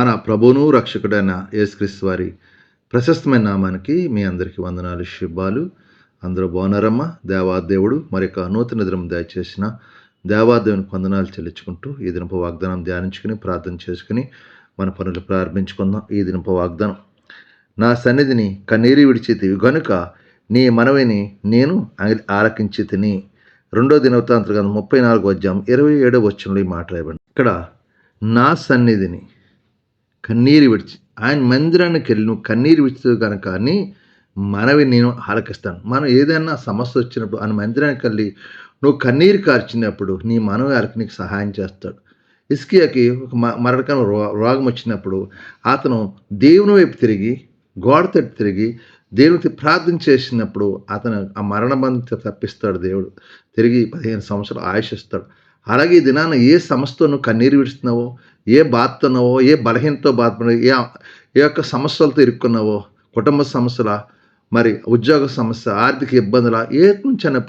మన ప్రభువును రక్షకుడైన యేసుక్రీస్తు వారి ప్రశస్తమైన నామానికి మీ అందరికీ వందనాలు, శుభాలు. అందరూ బాగున్నారమ్మా? దేవాదేవుడు మరొక నూతన దినం దయచేసిన దేవాదేవునికి వందనాలు చెల్లించుకుంటూ ఈ దినపు వాగ్దానం ధ్యానించుకుని ప్రార్థన చేసుకుని మన పనులు ప్రారంభించుకుందాం. ఈ దినపు వాగ్దానం: నా సన్నిధిని కన్నీరు విడిచితివి గనుక నీ మనవిని నేను ఆలకించి తిని. 2 దినవృత్తాంతముల గ్రంథం 34:27 ఈ మాట రాయబడింది. ఇక్కడ నా సన్నిధిని కన్నీరు విడిచి, ఆయన మందిరానికి వెళ్ళి నువ్వు కన్నీరు విడిచి కనుక అని మనవి నేను ఆలకిస్తాను. మనం ఏదైనా సమస్య వచ్చినప్పుడు ఆయన మందిరానికి వెళ్ళి నువ్వు కన్నీరు కార్చినప్పుడు నీ మనవి ఆలకి నీకు సహాయం చేస్తాడు. హిజ్కియాకి ఒక మరణకరమైన రోగం వచ్చినప్పుడు అతను దేవుని వైపు తిరిగి, గోడ తట్టు తిరిగి దేవునికి ప్రార్థన చేసినప్పుడు అతను ఆ మరణ బంధం తప్పిస్తాడు. దేవుడు తిరిగి 15 సంవత్సరాలు ఆయుష్ ఇస్తాడు. అలాగే ఈ దినాన ఏ సమస్యతో నువ్వు కన్నీరు విడుస్తున్నావో, ఏ బాధతున్నావో, ఏ బలహీనతో బాధపడి, ఏ యొక్క సమస్యలతో ఇరుక్కున్నావో, కుటుంబ సమస్యల, మరి ఉద్యోగ సమస్య, ఆర్థిక ఇబ్బందుల, ఏ నుంచైనా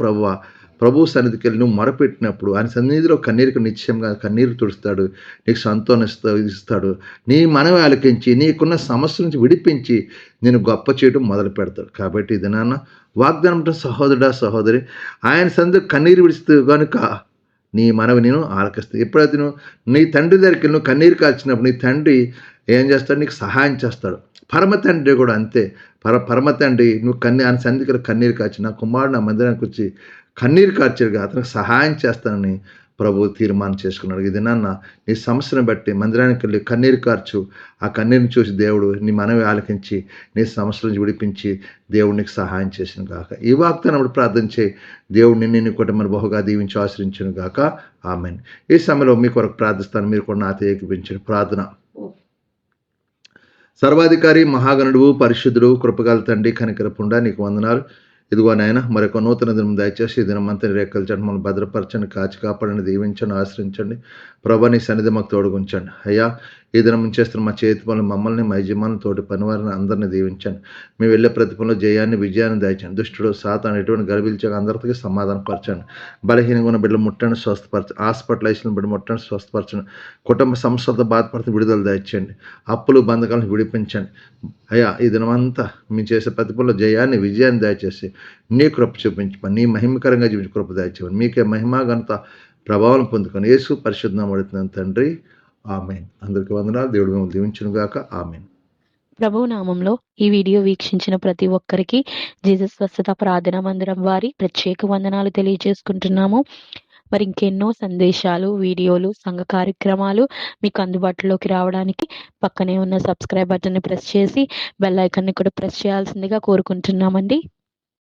ప్రభు సన్నిధికి వెళ్ళి నువ్వు మొరపెట్టినప్పుడు ఆయన సన్నిధిలో కన్నీరుకు నిశ్చయంగా కన్నీరు తుడుస్తాడు, నీకు సంతోషం ఇస్తాడు. నీ మనవి ఆలకించి నీకున్న సమస్య నుంచి విడిపించి నేను గొప్ప చేయడం మొదలు పెడతాడు. కాబట్టి ఇది నాన్న వాగ్దానం సహోదరుడా సహోదరి, ఆయన సన్నిధిలో కన్నీరు విడుస్తూ కనుక నీ మనవి నేను ఆలకిస్తాను. ఎప్పుడైతే నువ్వు నీ తండ్రి దగ్గరికి నువ్వు కన్నీరు కార్చినప్పుడు నీ తండ్రి ఏం చేస్తాడు? నీకు సహాయం చేస్తాడు. పరమ తండ్రి కూడా అంతే. పరమ తండ్రి నువ్వు ఆయన సన్నిధికి కన్నీరు కార్చి, నా కుమారుడు నా మందిరానికి వచ్చి కన్నీరు కార్చాడుగా అతనికి సహాయం చేస్తానని ప్రభు తీర్మానం చేసుకున్నాడు. ఇది నాన్న నీ సమస్యను బట్టి మందిరానికి వెళ్ళి కన్నీరు కార్చు. ఆ కన్నీరుని చూసి దేవుడు నీ మనవి ఆలకించి నీ సమస్యల నుంచి విడిపించి దేవుడు నీకు సహాయం చేసిన గాక. ఈ వాగ్దానం ప్రార్థన చేయి. దేవుడు నిన్ను కుటుంబాన్ని బహుగా దీవించి ఆశ్రయించును గాక. ఆమేన్. ఈ సమయంలో మీ కొరకు ప్రార్థిస్తాను. మీరు కూడా నాతో ఏకీపించిన ప్రార్థన. సర్వాధికారి మహాగణుడు పరిశుద్ధుడు కృపగల తండ్రి కనికరపుండా నీకు వందనాలు. ఇదిగో నాయన మరొక నూతన దినం దయచేసి ఈ దినమంతా రేఖలు చండి మనం భద్రపరచండి, కాచి కాపాడండి, దీవించండి, ఆశ్రయించండి. ప్రభా నీ సన్నిధి మాకు తోడుగుంచండి. అయ్యా ఈ దినం చేస్తున్న మా చేతి పనులు మమ్మల్ని, మా యజమానులు, తోటి పనివారిని అందరినీ దీవించండి. మేము వెళ్ళే ప్రతి పనులు జయాన్ని, విజయాన్ని దయచండి. దుష్టుడు సాతాను ఎటువంటి గర్భించగా అందరికీ సమాధానపరచండి. బలహీనంగా ఉన్న బిడ్డలు ముట్టండి, స్వస్థపరచండి. హాస్పిటలైజ్ని బిడ్డ ముట్టండి, స్వస్థపరచండి. కుటుంబ సమస్యలతో బాధపడుతూ విడుదల దయచేయండి. అప్పులు బంధకాలను విడిపించండి. అయ్యా ఈ దినమంతా మేము చేసే ప్రతి పనులు జయాన్ని, విజయాన్ని దయచేసి నీ కృప చూపించమని, నీ మహిమకరంగా జీవించి కృప దయచేయమని, మీకే మహిమ ఘనత ప్రభావం పొందుకొని యేసు పరిశుద్ధ నామమున అడుగుతున్నాను తండ్రి. ఆమేన్. అందరికీ వందనాలు. దేవుడు మిమ్మల్ని దీవించును గాక. ఆమేన్. ప్రభు నామంలో ఈ వీడియో వీక్షించిన ప్రతి ఒక్కరికి జీసస్ స్వస్థత ప్రార్థనా మందిరం వారి ప్రత్యేక వందనాలు తెలియజేసుకుంటున్నాము. మరి ఇంకెన్నో సందేశాలు, వీడియోలు, సంఘ కార్యక్రమాలు మీకు అందుబాటులోకి రావడానికి పక్కనే ఉన్న సబ్స్క్రైబ్ బటన్ని ప్రెస్ చేసి బెల్ ఐకాన్ని కూడా ప్రెస్ చేయాల్సిందిగా కోరుకుంటున్నామండి.